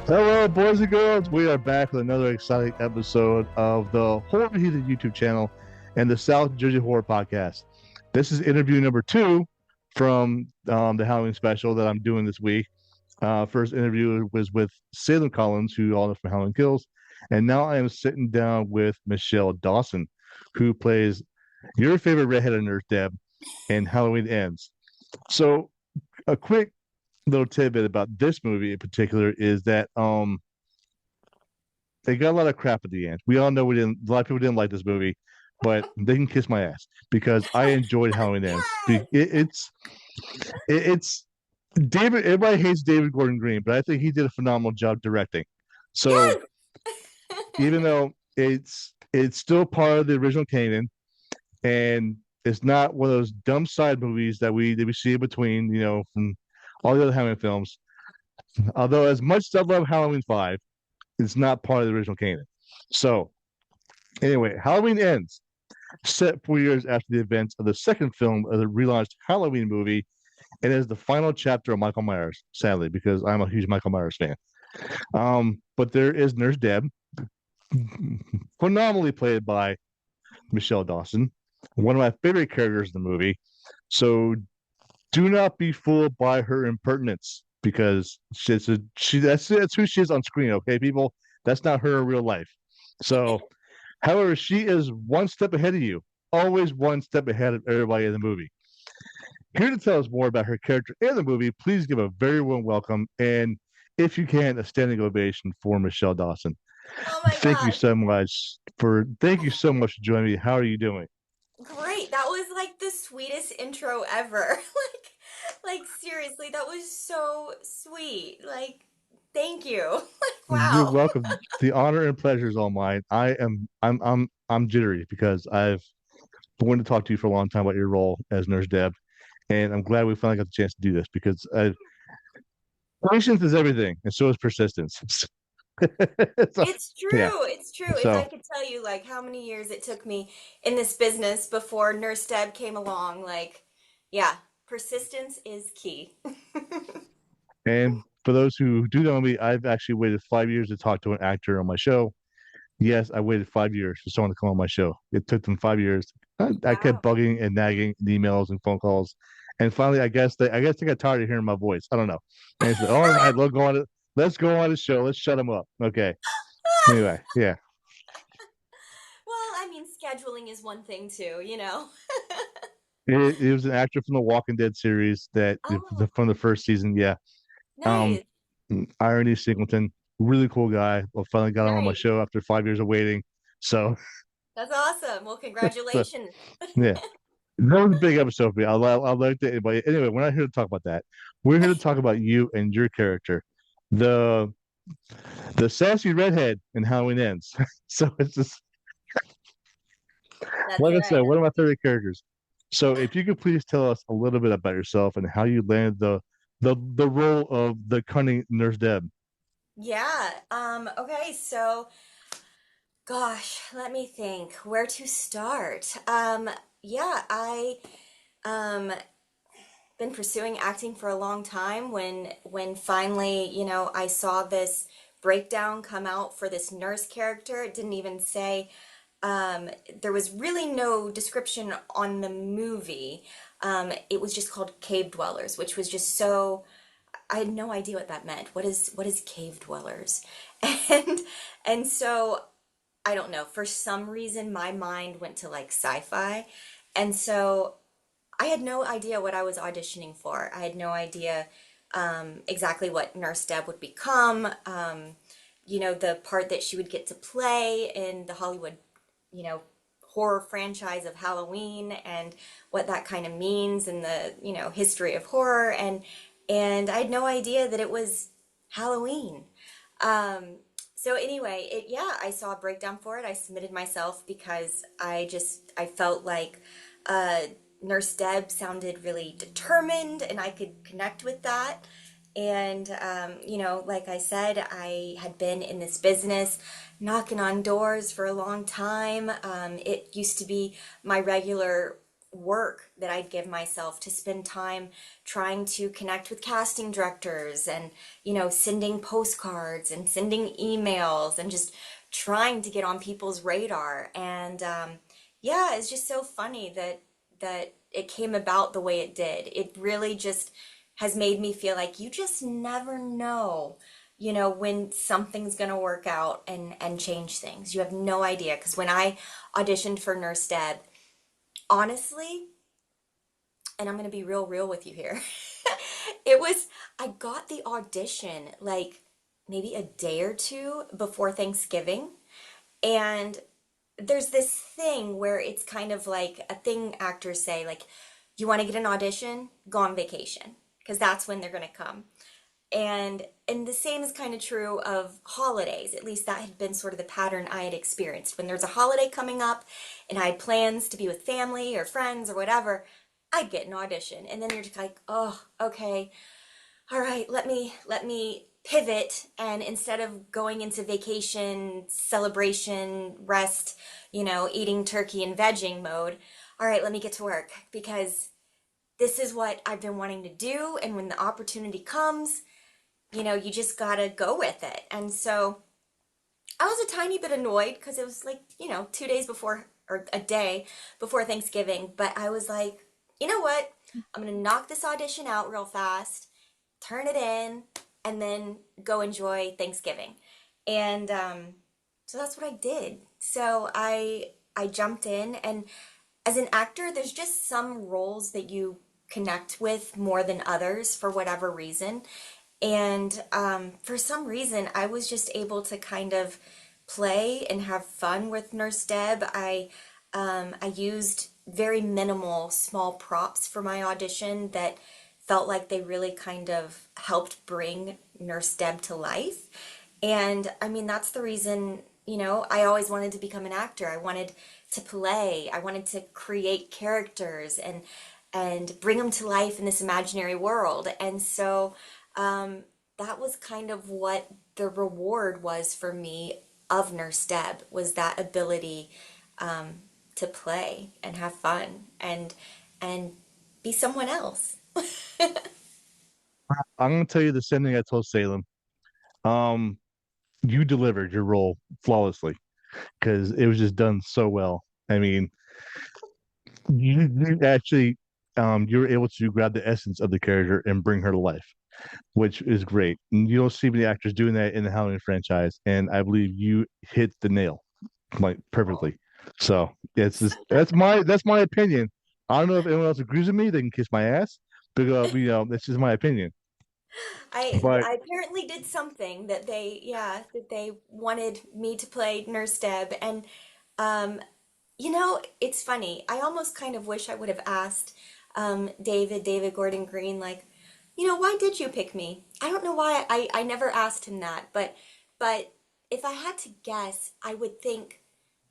Hello, boys and girls. We are back with another exciting episode of the Horror Heathen YouTube channel and the South Jersey Horror Podcast. This is interview number two from the Halloween special that I'm doing this week. First interview was with Salem Collins, who all know from Halloween Kills, and now I am sitting down with Michele Dawson, who plays your favorite redheaded nurse, Deb, in Halloween Ends. So, a quick little tidbit about this movie in particular is that they got a lot of crap at the end. We all know a lot of people didn't like this movie, but they can kiss my ass because I enjoyed Halloween Ends. Yes. It's David. Everybody hates David Gordon Green, but I think he did a phenomenal job directing. So Yes. even though it's still part of the original canon, and it's not one of those dumb side movies that we see in between, from all the other Halloween films. Although as much as I love Halloween 5, it's not part of the original canon. So anyway, Halloween Ends, set 4 years after the events of the second film of the relaunched Halloween movie, and is the final chapter of Michael Myers, sadly, because I'm a huge Michael Myers fan. But there is Nurse Deb, phenomenally played by Michele Dawson, one of my favorite characters in the movie. So do not be fooled by her impertinence because that's who she is on screen. Okay, people, that's not her in real life. So, however, she is one step ahead of you, always one step ahead of everybody in the movie. Here to tell us more about her character in the movie, please give a very warm welcome and, if you can, a standing ovation for Michele Dawson. Oh my gosh. Thank you so much for joining me. How are you doing? Great. That was like the sweetest intro ever. Like seriously, that was so sweet. Like thank you. Like You're wow. welcome. The honor and pleasure is all mine. I'm jittery because I've wanted to talk to you for a long time about your role as Nurse Deb, and I'm glad we finally got the chance to do this because patience is everything, and so is persistence. So, It's yeah. true. It's true. If I So could tell you like how many years it took me in this business before Nurse Deb came along, like yeah, persistence is key. and for those who do know me, I've actually waited 5 years to talk to an actor on my show. Yes, I waited 5 years for someone to come on my show. It took them 5 years. I kept Wow. bugging and nagging in emails and phone calls, and finally, I guess they got tired of hearing my voice. I don't know, and they said, "All right, let's go on the show. Let's shut them up." Okay. Anyway, yeah, Well, I mean, scheduling is one thing too, you know. it was an actor from the Walking Dead series Oh, from the first season. Yeah, um, nice. Irony Singleton, really cool guy. I finally got him on my Nice. show after 5 years of waiting. So, That's awesome. Well, so congratulations. yeah. That was a big episode for me. I liked it. But anyway, we're not here to talk about that. We're here to talk about you and your character, the the sassy redhead in Halloween Ends. So it's just That's like I right. said, one of my favorite characters. So if you could please tell us a little bit about yourself and how you landed the role of the cunning Nurse Deb. Yeah. Okay, so gosh, let me think where to start. Yeah, I um been pursuing acting for a long time when finally, I saw this breakdown come out for this nurse character. It didn't even say there was really no description on the movie. It was just called Cave Dwellers, which was just so I had no idea what that meant. What is cave dwellers? And and so I don't know. For some reason, my mind went to like sci-fi, and so I had no idea what I was auditioning for. I had no idea exactly what Nurse Deb would become. The part that she would get to play in the Hollywood, you know, horror franchise of Halloween and what that kind of means in the, history of horror and I had no idea that it was Halloween. So anyway, I saw a breakdown for it. I submitted myself because I felt like uh Nurse Deb sounded really determined and I could connect with that. And, like I said, I had been in this business knocking on doors for a long time. It used to be my regular work that I'd give myself to spend time trying to connect with casting directors and, sending postcards and sending emails and just trying to get on people's radar. And yeah, it's just so funny that it came about the way it did. It really just has made me feel like you just never know, when something's going to work out and change things. You have no idea. Because when I auditioned for Nurse Deb, honestly, and I'm going to be real with you here. it was, I got the audition like maybe a day or two before Thanksgiving. And there's this thing where it's kind of like a thing actors say, like, you want to get an audition, go on vacation, because that's when they're going to come. And the same is kind of true of holidays. At least that had been sort of the pattern I had experienced. When there's a holiday coming up and I had plans to be with family or friends or whatever, I'd get an audition. And then you're just like, oh, okay, all right, let me pivot, and instead of going into vacation, celebration, rest, eating turkey and vegging mode, all right, let me get to work because this is what I've been wanting to do, and when the opportunity comes, you just gotta go with it. And so I was a tiny bit annoyed because it was like, 2 days before or a day before Thanksgiving, but I was like, you know what? I'm gonna knock this audition out real fast, turn it in, and then go enjoy Thanksgiving. And so that's what I did. So I jumped in, and as an actor, there's just some roles that you connect with more than others for whatever reason. And for some reason, I was just able to kind of play and have fun with Nurse Deb. I used very minimal, small props for my audition that felt like they really kind of helped bring Nurse Deb to life. And I mean, that's the reason, I always wanted to become an actor. I wanted to play. I wanted to create characters and bring them to life in this imaginary world. And so that was kind of what the reward was for me of Nurse Deb, was that ability to play and have fun and be someone else. I'm gonna tell you the same thing I told Salem. Um, you delivered your role flawlessly because it was just done so well. I mean, you actually you were able to grab the essence of the character and bring her to life, which is great. And you don't see many actors doing that in the Halloween franchise, and I believe you hit the nail like perfectly. So it's just that's my opinion. I don't know if anyone else agrees with me. They can kiss my ass, but that's just my opinion. But I apparently did something that they wanted me to play Nurse Deb. And um it's funny. I almost kind of wish I would have asked David Gordon Green, like, why did you pick me? I don't know why I never asked him that, but if I had to guess, I would think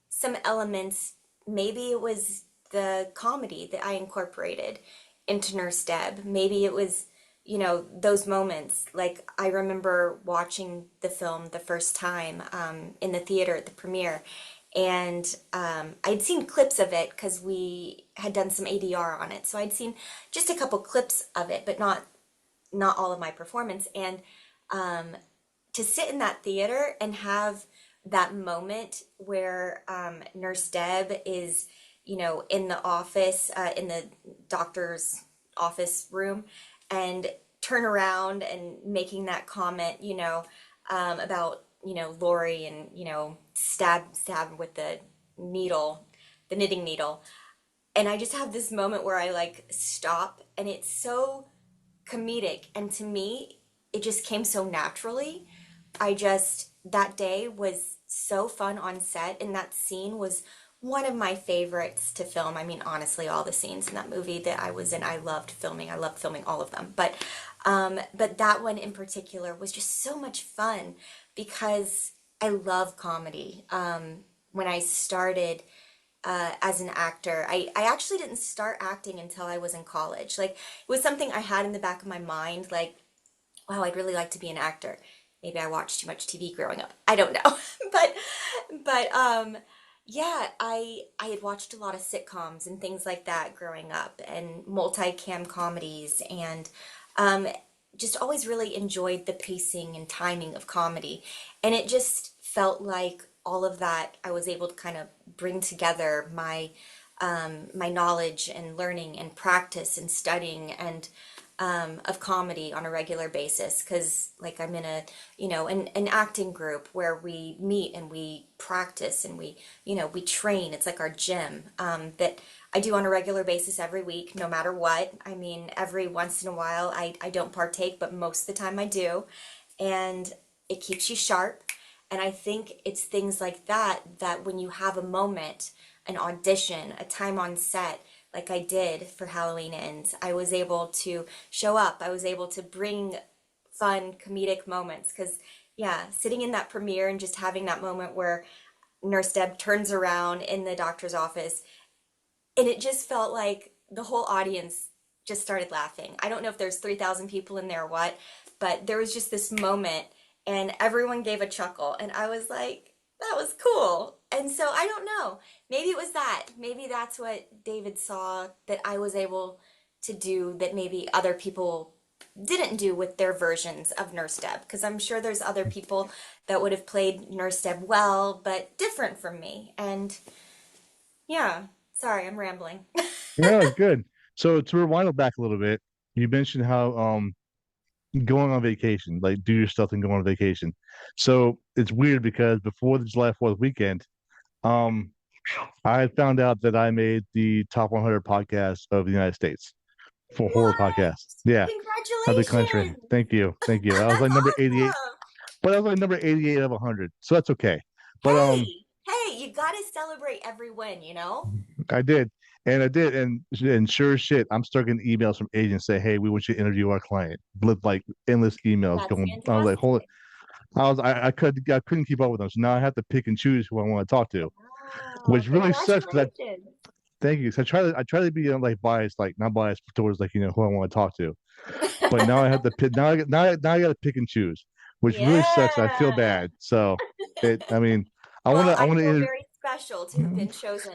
some elements, maybe it was the comedy that I incorporated into Nurse Deb. Maybe it was, those moments. Like, I remember watching the film the first time in the theater at the premiere, and I'd seen clips of it because we had done some ADR on it. So I'd seen just a couple clips of it, but not all of my performance. And um, to sit in that theater and have that moment where Nurse Deb is, in the office, in the doctor's office room, and turn around and making that comment, about, Laurie, and, stab with the needle, the knitting needle. And I just have this moment where I like stop, and it's so comedic. And to me, it just came so naturally. That day was so fun on set, and that scene was one of my favorites to film. I mean, honestly, all the scenes in that movie that I was in, I loved filming. I loved filming all of them. But that one in particular was just so much fun because I love comedy. When I started as an actor, I actually didn't start acting until I was in college. Like, it was something I had in the back of my mind, like, wow, I'd really like to be an actor. Maybe I watched too much TV growing up. I don't know. but but Yeah, I had watched a lot of sitcoms and things like that growing up and multicam comedies and um just always really enjoyed the pacing and timing of comedy. And it just felt like all of that I was able to kind of bring together my knowledge and learning and practice and studying and of comedy on a regular basis because like I'm in an acting group where we meet and we practice and we train. It's like our gym that I do on a regular basis every week, no matter what. I mean, every once in a while I don't partake, but most of the time I do. And it keeps you sharp. And I think it's things like that that when you have a moment, an audition, a time on set, like I did for Halloween Ends, I was able to show up. I was able to bring fun comedic moments because, yeah, sitting in that premiere and just having that moment where Nurse Deb turns around in the doctor's office and it just felt like the whole audience just started laughing. I don't know if there's 3,000 people in there or what, but there was just this moment and everyone gave a chuckle and I was like, that was cool. And so I don't know. Maybe it was that. Maybe that's what David saw that I was able to do that maybe other people didn't do with their versions of Nurse Deb. Because I'm sure there's other people that would have played Nurse Deb well, but different from me. And yeah, sorry, I'm rambling. Yeah, it's good. So to rewind it back a little bit, you mentioned how going on vacation, like do your stuff and go on vacation. So it's weird because before the July 4th weekend, um, I had found out that I made the top 100 podcasts of the United States for horror What? podcasts. Yeah, of the country. Congratulations! Thank you, thank you. I was That's like number 88, awesome. but I was like number 88 of 100, so that's okay. But Hey, you gotta celebrate every win, you know? I did, and I did, and sure as shit, I'm starting getting emails from agents say, "Hey, we want you to interview our client." With like endless emails That's going. I was like, "Hold it." fantastic. I couldn't keep up with them, so now I have to pick and choose who I want to talk to, Wow, which really sucks because I congratulations. thank you. So I try to be like biased, like not biased towards like who I want to talk to, but now I have to pick. Now I got to pick and choose, which really sucks. I feel Yeah. bad. So I mean, Well, I I want feel to. very special to have been chosen.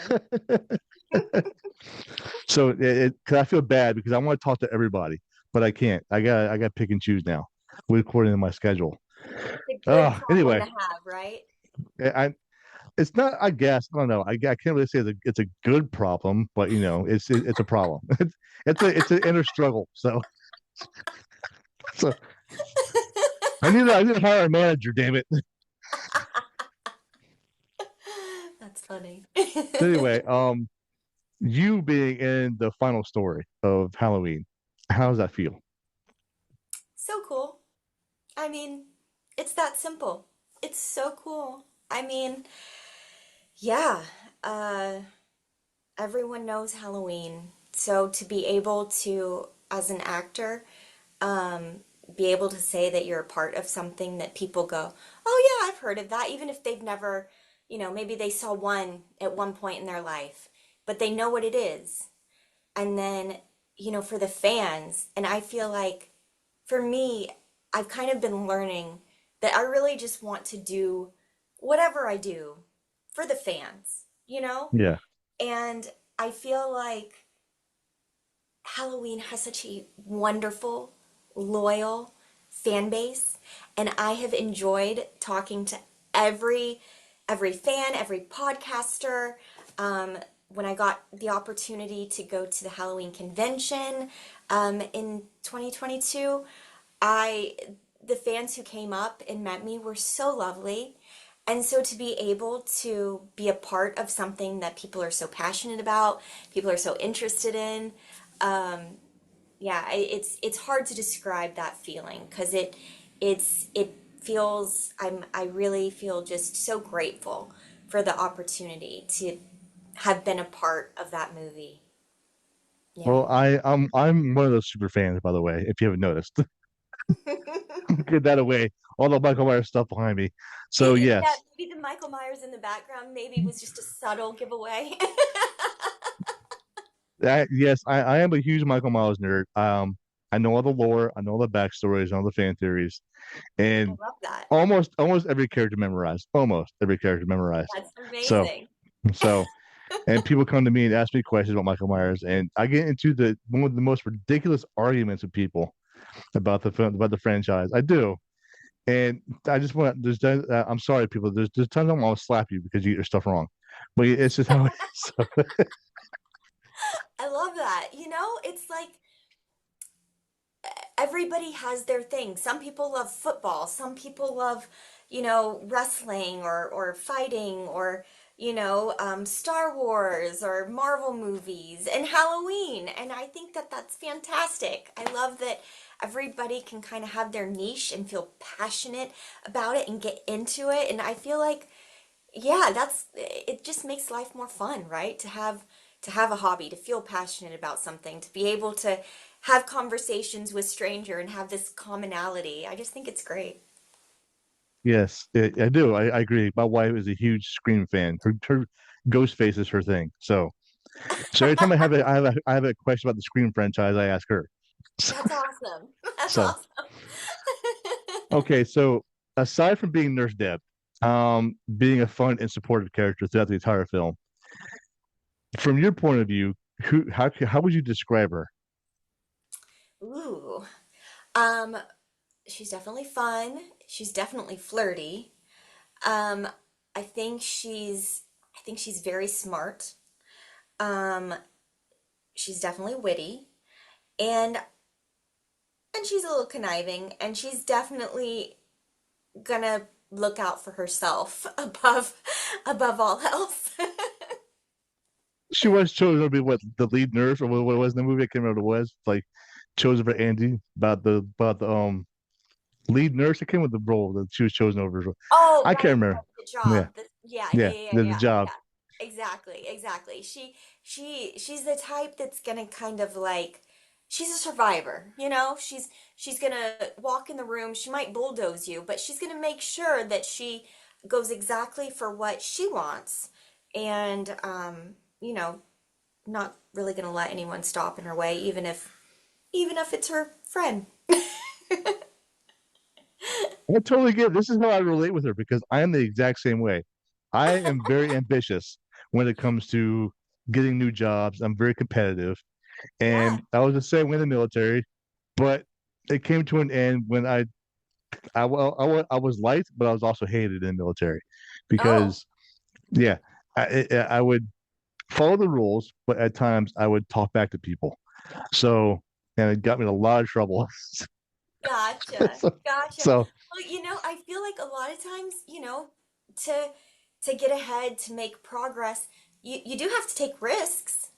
So cause I feel bad because I want to talk to everybody, but I can't. I got to pick and choose now, according to my schedule. It's a good problem Anyway, to have, right? I it's not. I guess I don't know. I can't really say it's a good problem, but it's a problem. It's an inner struggle. So I need to hire a manager. Damn it. That's funny. Anyway, you being in the final story of Halloween, how does that feel? So cool. I mean, it's that simple. It's so cool. I mean, yeah, uh, everyone knows Halloween. So to be able to, as an actor, um, be able to say that you're a part of something that people go, oh yeah, I've heard of that, even if they've never, maybe they saw one at one point in their life, but they know what it is. And then, for the fans, and I feel like for me, I've kind of been learning that I really just want to do whatever I do for the fans, you know? Yeah. And I feel like Halloween has such a wonderful, loyal fan base, and I have enjoyed talking to every every fan, every podcaster. Um, when I got the opportunity to go to the Halloween convention in 2022, I the fans who came up and met me were so lovely. And so to be able to be a part of something that people are so passionate about, people are so interested in, yeah, it's hard to describe that feeling because it feels I really feel just so grateful for the opportunity to have been a part of that movie. Yeah. Well, I'm one of those super fans, by the way, if you haven't noticed. Get that away. All the Michael Myers stuff behind me. So Yeah, yes. maybe the Michael Myers in the background maybe was just a subtle giveaway. I am a huge Michael Myers nerd. I know all the lore, I know all the backstories, all the fan theories, I and love that. almost every character memorized. Almost every character memorized. That's So amazing. So, and people come to me and ask me questions about Michael Myers, and I get into the one of the most ridiculous arguments with people about the film, about the franchise. I do, and I just want I'm sorry, people. There's times I'm gonna slap you because you get your stuff wrong, but it's just how it is. So, I love that. It's like everybody has their thing. Some people love football. Some people love, wrestling or fighting or, Star Wars or Marvel movies and Halloween. And I think that that's fantastic. I love that everybody can kind of have their niche and feel passionate about it and get into it. And I feel like yeah, that's it just makes life more fun, right? To have a hobby, to feel passionate about something, to be able to have conversations with stranger and have this commonality. I just think it's great. yes, I do. I agree. My wife is a huge Scream fan. Her Ghostface is her thing. So every time I have a question about the Scream franchise, I ask her. That's awesome. That's So awesome. okay, so aside from being Nurse Deb, being a fun and supportive character throughout the entire film, from your point of view, how would you describe her? Ooh. Um, she's definitely fun. She's definitely flirty. Um, I think she's very smart. Um, she's definitely witty. And and she's a little conniving and she's definitely gonna look out for herself above all else. She was chosen to be what the lead nurse or what it was in the movie. I can't remember what it was. Like chosen for Andy about the lead nurse. I can't remember the role that she was chosen over. Oh, I can't right, remember. right, the Yeah, job. Yeah, yeah, yeah, yeah, the yeah, job. yeah. Exactly, exactly. She's the type that's gonna kind of like she's a survivor, you know? She's gonna walk in the room, she might bulldoze you, but she's gonna make sure that she goes exactly for what she wants. And you know, not really gonna let anyone stop in her way, even if it's her friend. I totally get it. This is how I relate with her because I am the exact same way. I am very ambitious when it comes to getting new jobs. I'm very competitive, Yeah. and I was the same way in the military. But it came to an end when I was liked, but I was also hated in the military Oh, because yeah, I would follow the rules, but at times I would talk back to people. So and it got me in a lot of trouble. gotcha. so, Gotcha. so Well, I feel like a lot of times, to to get ahead, to make progress, you do have to take risks,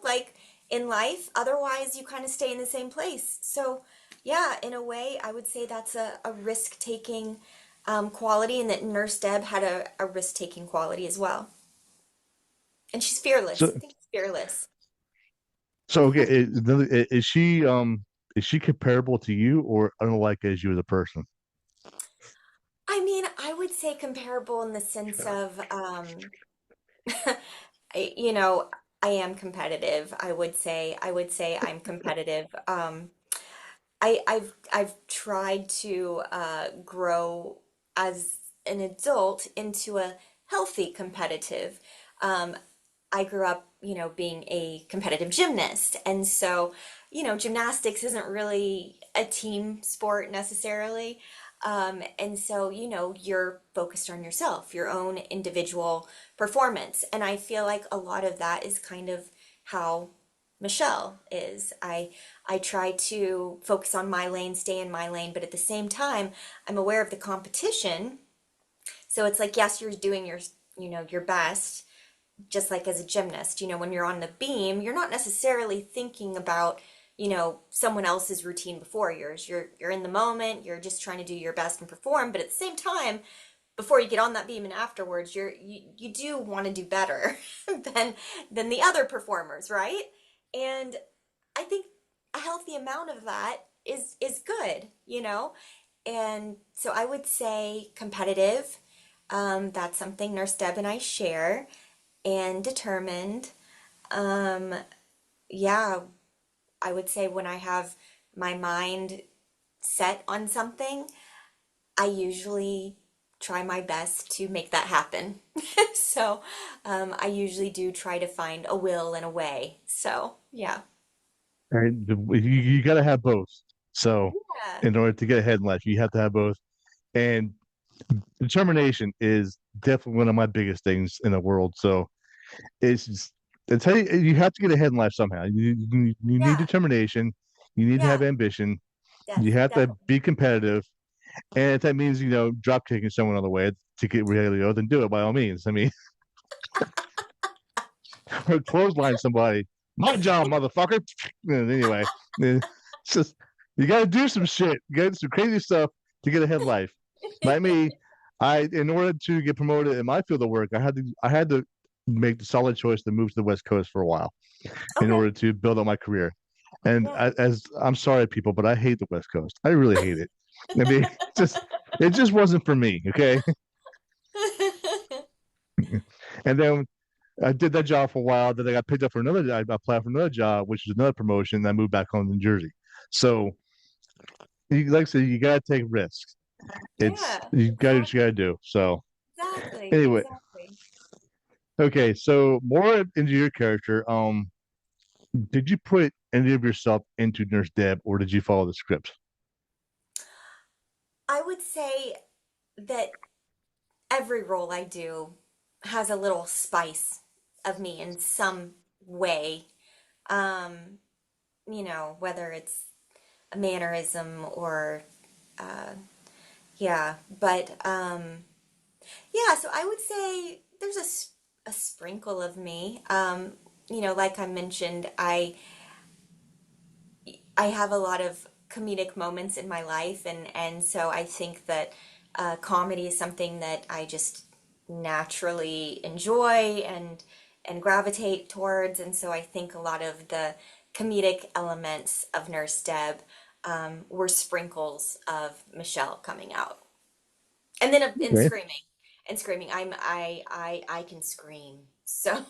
like in life. Otherwise, you kind of stay in the same place. So, yeah, in a way, I would say that's a risk-taking quality, and that Nurse Deb had a risk-taking quality as well. And she's fearless. so I think she's fearless. so okay, is she comparable to you or unlike as you as a person? I mean, I would say comparable in the sense of, I, you know, I am competitive. I would say I'm competitive. I've tried to grow as an adult into a healthy competitive. Um, I grew up, being a competitive gymnast. And so, gymnastics isn't really a team sport necessarily. And so, you're focused on yourself, your own individual performance. And I feel like a lot of that is kind of how Michelle is. I try to focus on my lane, stay in my lane, but at the same time, I'm aware of the competition. So it's like, yes, you're doing your best, just like as a gymnast, when you're on the beam, you're not necessarily thinking about, someone else's routine before yours. You're in the moment, you're just trying to do your best and perform, but at the same time, before you get on that beam and afterwards, you do want to do better than the other performers, right? And I think a healthy amount of that is good, And so I would say competitive. That's something Nurse Deb and I share, and determined. Um, yeah, I would say when I have my mind set on something, I usually try my best to make that happen. So I usually do try to find a will and a way. So yeah. And you got to have both. So, Yeah. in order to get ahead in life, you have to have both. And determination is definitely one of my biggest things in the world. So, it's just, it's how you have to get ahead in life somehow. You need Yeah. determination. You need to have Yeah. ambition. You Yes, have to definitely. be competitive. And if that means, drop kicking someone on the way to get reality, then do it by all means. I mean, or clothesline somebody. My job, motherfucker. Anyway, it's just you got to do some shit. You got to do some crazy stuff to get ahead in life. Like me, in order to get promoted in my field of work, I had to make the solid choice to move to the West Coast for a while in Okay. order to build up my career. And Yeah. as I'm sorry, people, but I hate the West Coast. I really hate it. I mean, just it just wasn't for me. Okay, and then I did that job for a while. Then I got picked up for another. I applied for another job, which was another promotion. And I moved back home to New Jersey. So, like I said, you gotta take risks. It's Yeah, you got to what you gotta exactly. do. So, Exactly. anyway, Exactly. okay. So more into your character. Did you put any of yourself into Nurse Deb, or did you follow the script? I would say that every role I do has a little spice of me in some way. Um, whether it's a mannerism or uh yeah, but yeah, so I would say there's a sprinkle of me. Like I mentioned, I have a lot of comedic moments in my life, and so I think that comedy is something that I just naturally enjoy and gravitate towards, and so I think a lot of the comedic elements of Nurse Deb were sprinkles of Michelle coming out, and then and Okay. screaming and screaming. I can scream, so.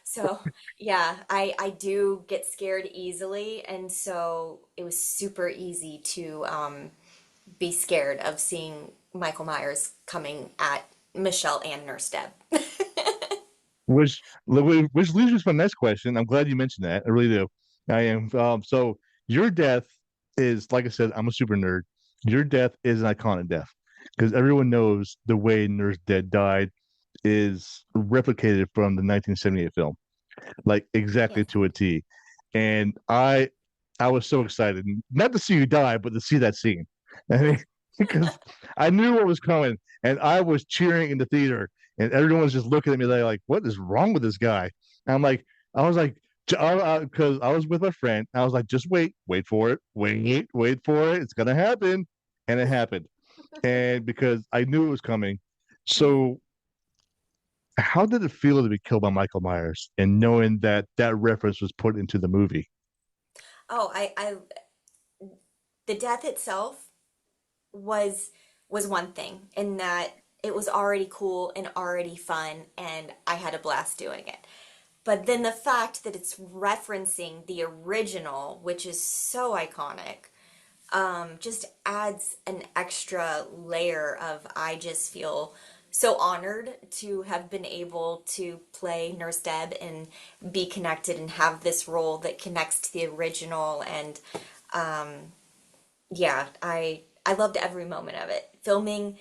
So, yeah, I do get scared easily, and so it was super easy to be scared of seeing Michael Myers coming at Michelle and Nurse Deb. Which leads me to my next question. I'm glad you mentioned that. I really do. I am. So your death is, like I said, I'm a super nerd. Your death is an iconic death because everyone knows the way Nurse Dead died is replicated from the 1978 film, like exactly Yes. to a T. And I was so excited, not to see you die, but to see that scene. I mean, because I knew what was coming, and I was cheering in the theater, and everyone was just looking at me like, "What is wrong with this guy?" And I was like, because I was with my friend, I was like, "Just wait for it, wait for it. It's gonna happen," and it happened. And because I knew it was coming, Mhm. so how did it feel to be killed by Michael Myers and knowing that that reference was put into the movie? Oh, the death itself was was one thing in that it was already cool and already fun, and I had a blast doing it. But then the fact that it's referencing the original, which is so iconic, just adds an extra layer of I just feel so honored to have been able to play Nurse Deb and be connected and have this role that connects to the original. And yeah, I loved every moment of it. Filming,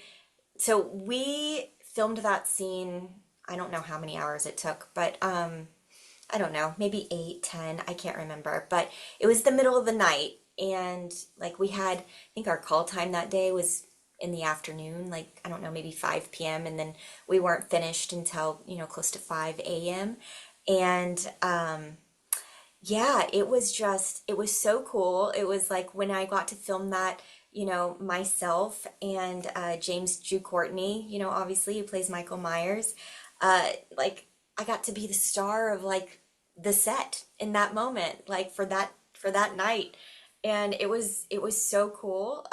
so we filmed that scene. I don't know how many hours it took, but I don't know, maybe 8, 10, I can't remember. But it was the middle of the night, and like we had, I think our call time that day was in the afternoon, like I don't know, maybe 5 p.m. And then we weren't finished until, close to 5 a.m. And yeah, it was so cool. It was like when I got to film that, myself and James Drew Courtney, obviously who plays Michael Myers, like I got to be the star of like the set in that moment, like for that night. And it was so cool.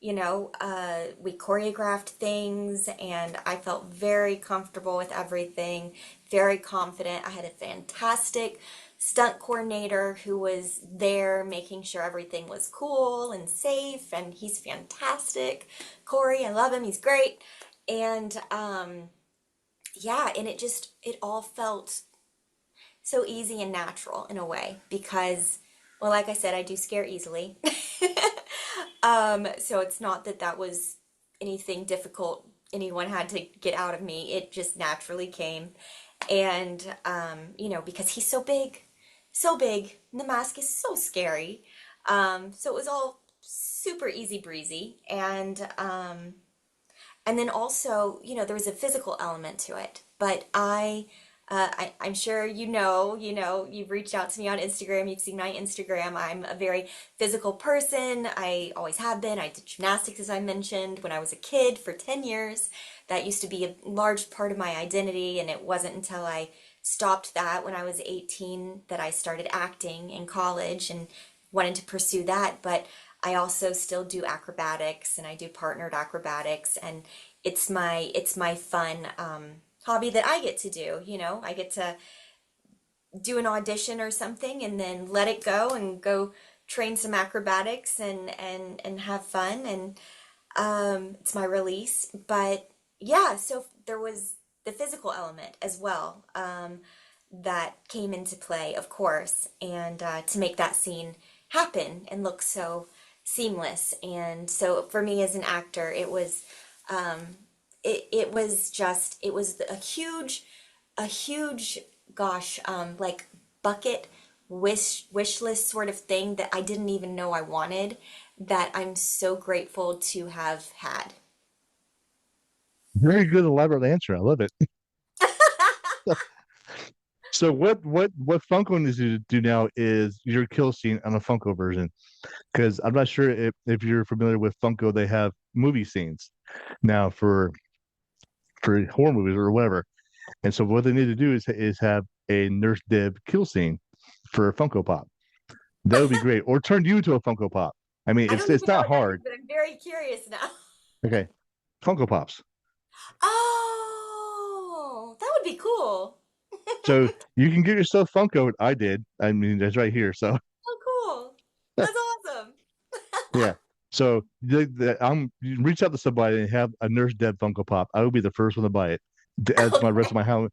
We choreographed things and I felt very comfortable with everything, very confident. I had a fantastic stunt coordinator who was there making sure everything was cool and safe, and he's fantastic. Corey, I love him, he's great. And yeah, and it all felt so easy and natural in a way because, well, like I said, I do scare easily. So it's not that that was anything difficult anyone had to get out of me. It just naturally came. And, because he's so big, and the mask is so scary. So it was all super easy breezy. And then also, there was a physical element to it. But I'm sure you've reached out to me on Instagram, you've seen my Instagram. I'm a very physical person. I always have been. I did gymnastics, as I mentioned, when I was a kid for 10 years. That used to be a large part of my identity, and it wasn't until I stopped that when I was 18 that I started acting in college and wanted to pursue that. But I also still do acrobatics, and I do partnered acrobatics, and it's my fun hobby that I get to do. I get to do an audition or something and then let it go and go train some acrobatics and have fun, and it's my release. But yeah, so there was the physical element as well, that came into play, of course, and to make that scene happen and look so seamless. And so for me as an actor, um, it was a huge, gosh, like bucket wish list sort of thing that I didn't even know I wanted, that I'm so grateful to have had. Very good, elaborate answer. I love it. So what Funko needs to do now is your kill scene on a Funko version. Because I'm not sure if you're familiar with Funko, they have movie scenes now for horror movies or whatever. And so what they need to do is have a Nurse Deb kill scene for a Funko Pop. That would be great. Or turn you into a Funko Pop. I mean, I don't it's even know not what that is, hard. but I'm very curious now. Okay, Funko Pops. Oh, that would be cool. So you can get yourself Funko. I did. I mean, that's right here. So Oh, cool. That's awesome. yeah. So you reach out to somebody and have a Nurse Deb Funko Pop. I would be the first one to buy it to add to my rest of Okay. my Halloween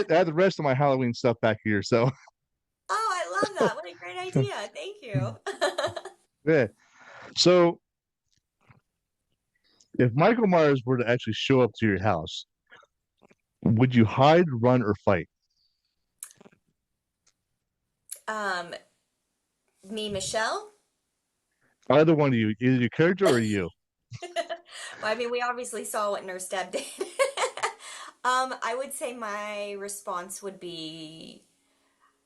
add the rest of my Halloween stuff back here. So Oh, I love that. What a great idea. Thank you. yeah. So if Michael Myers were to actually show up to your house, would you hide, run, or fight? Um, Me, Michelle? Either one of you, either your character or you. Well, I mean, we obviously saw what Nurse Deb did. I would say my response would be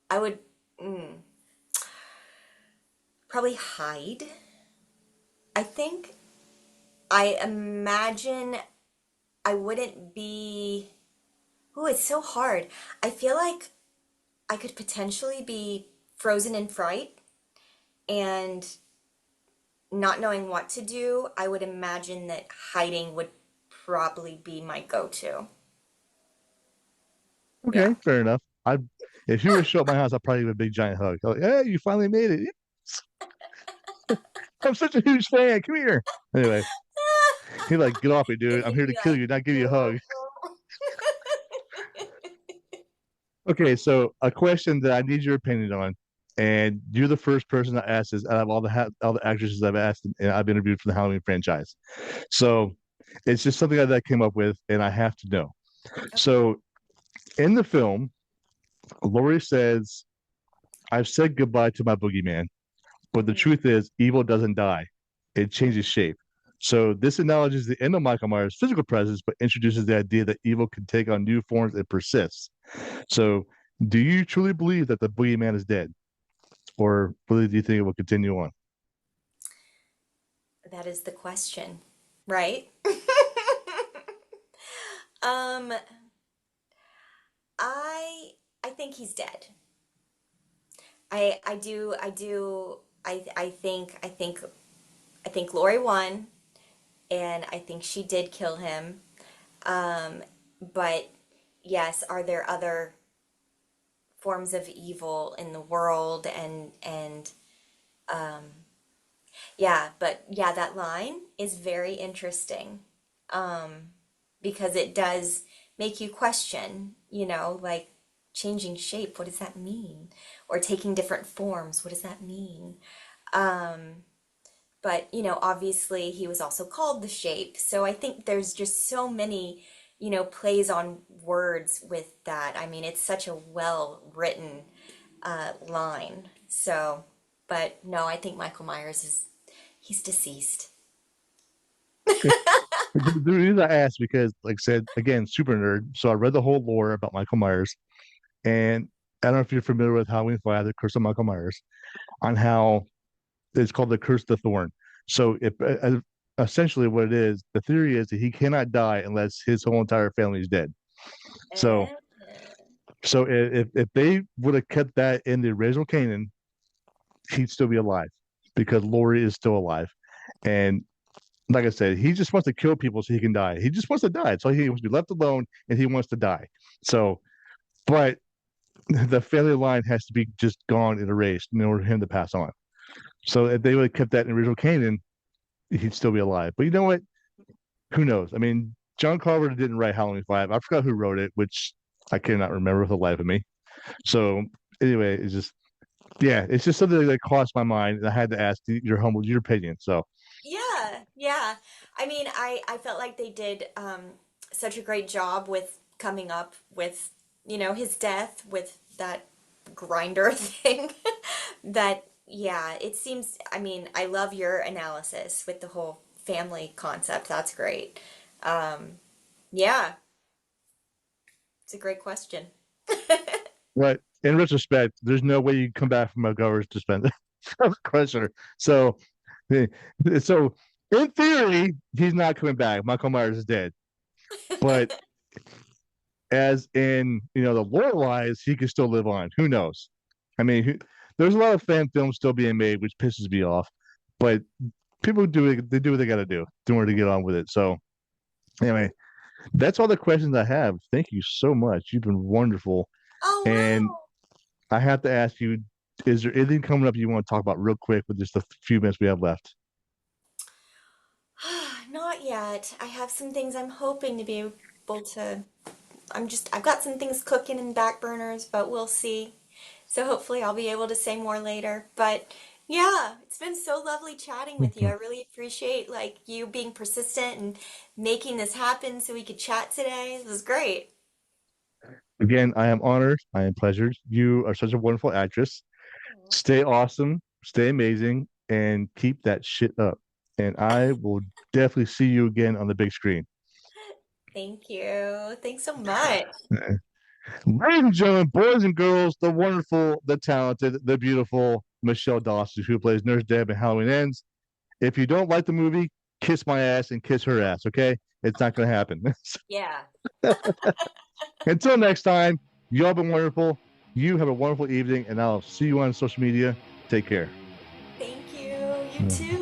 I would mm, probably hide. I think. I imagine I wouldn't be. Oh, it's so hard. I feel like I could potentially be frozen in fright and not knowing what to do. I would imagine that hiding would probably be my go-to. Yeah. Okay, fair enough. I if you were to show up at my house, I'd probably give a big giant hug. Like, hey, you finally made it. Yes. I'm such a huge fan. Come here. Anyway, he like, get off me, And dude. I'm he'd here be to kill like, you, not give you a hug. "Oh." Okay, so a question that I need your opinion on, and you're the first person to ask this out of all the actresses I've asked and I've interviewed for the Halloween franchise. So it's just something that I came up with, and I have to know. Okay. So in the film, Laurie says, "I've said goodbye to my boogeyman, but the Mhm. truth is, evil doesn't die; it changes shape." So this acknowledges the end of Michael Myers' physical presence, but introduces the idea that evil can take on new forms and persists. So, do you truly believe that the boogeyman is dead? Or really do you think it will continue on? That is the question, right? Um, I think he's dead. I think Lori won, and I think she did kill him. Um, but yes, are there other forms of evil in the world and yeah, but yeah, that line is very interesting. Because it does make you question, like changing shape, what does that mean? Or taking different forms, what does that mean? But, obviously he was also called the shape. So I think there's just so many, plays on words with that. I mean, it's such a well written line. So, but no, I think Michael Myers he's deceased. The reason I asked because, like I said, again, super nerd. So I read the whole lore about Michael Myers, and I don't know if you're familiar with Halloween 5, the Curse of Michael Myers, on how it's called the Curse of the Thorn. So essentially what it is, the theory is that he cannot die unless his whole entire family is dead. So Uh, if they would have kept that in the original canon, he'd still be alive because Laurie is still alive. And like I said, he just wants to kill people so he can die. He just wants to die. So he wants to be left alone and he wants to die. So, but the family line has to be just gone and erased in order for him to pass on. So if they would have kept that in the original canon, he'd still be alive. But you know what? Who knows? I mean, John Carver didn't write Halloween 5. I forgot who wrote it, which I cannot remember for the life of me. So anyway, it's just something that crossed my mind. And I had to ask your opinion. So yeah, yeah. I mean, I felt like they did such a great job with coming up with, his death with that grinder thing that yeah, it seems, I mean, I love your analysis with the whole family concept. That's great. Um, yeah, it's a great question. but in retrospect, there's no way you come back from a governor's dispenser questioner. So eh, so in theory, he's not coming back. Michael Myers is dead. But as in, the lore wise, he could still live on. Who knows? I mean, there's a lot of fan films still being made, which pisses me off. But people do it, they do what they got to do in order to get on with it. So anyway, that's all the questions I have. Thank you so much. You've been wonderful. And Oh, I have to ask you, is there anything coming up you want to talk about real quick with just the few minutes we have left? wow. Not yet. I have some things I'm hoping to be able to. I've got some things cooking in back burners, but we'll see. So hopefully I'll be able to say more later. But yeah, it's been so lovely chatting with you. I really appreciate like you being persistent and making this happen so we could chat today. This was great. Again, I am honored. I am pleasured. You are such a wonderful actress. Aw. Stay awesome, stay amazing, and keep that shit up. And I will definitely see you again on the big screen. Thank you. Thanks so much. Ladies and gentlemen, boys and girls, the wonderful, the talented, the beautiful Michele Dawson, who plays Nurse Deb in Halloween Ends. If you don't like the movie, kiss my ass and kiss her ass, okay? It's not going to happen. Yeah. Until next time, you all been wonderful. You have a wonderful evening, and I'll see you on social media. Take care. Thank you. You too.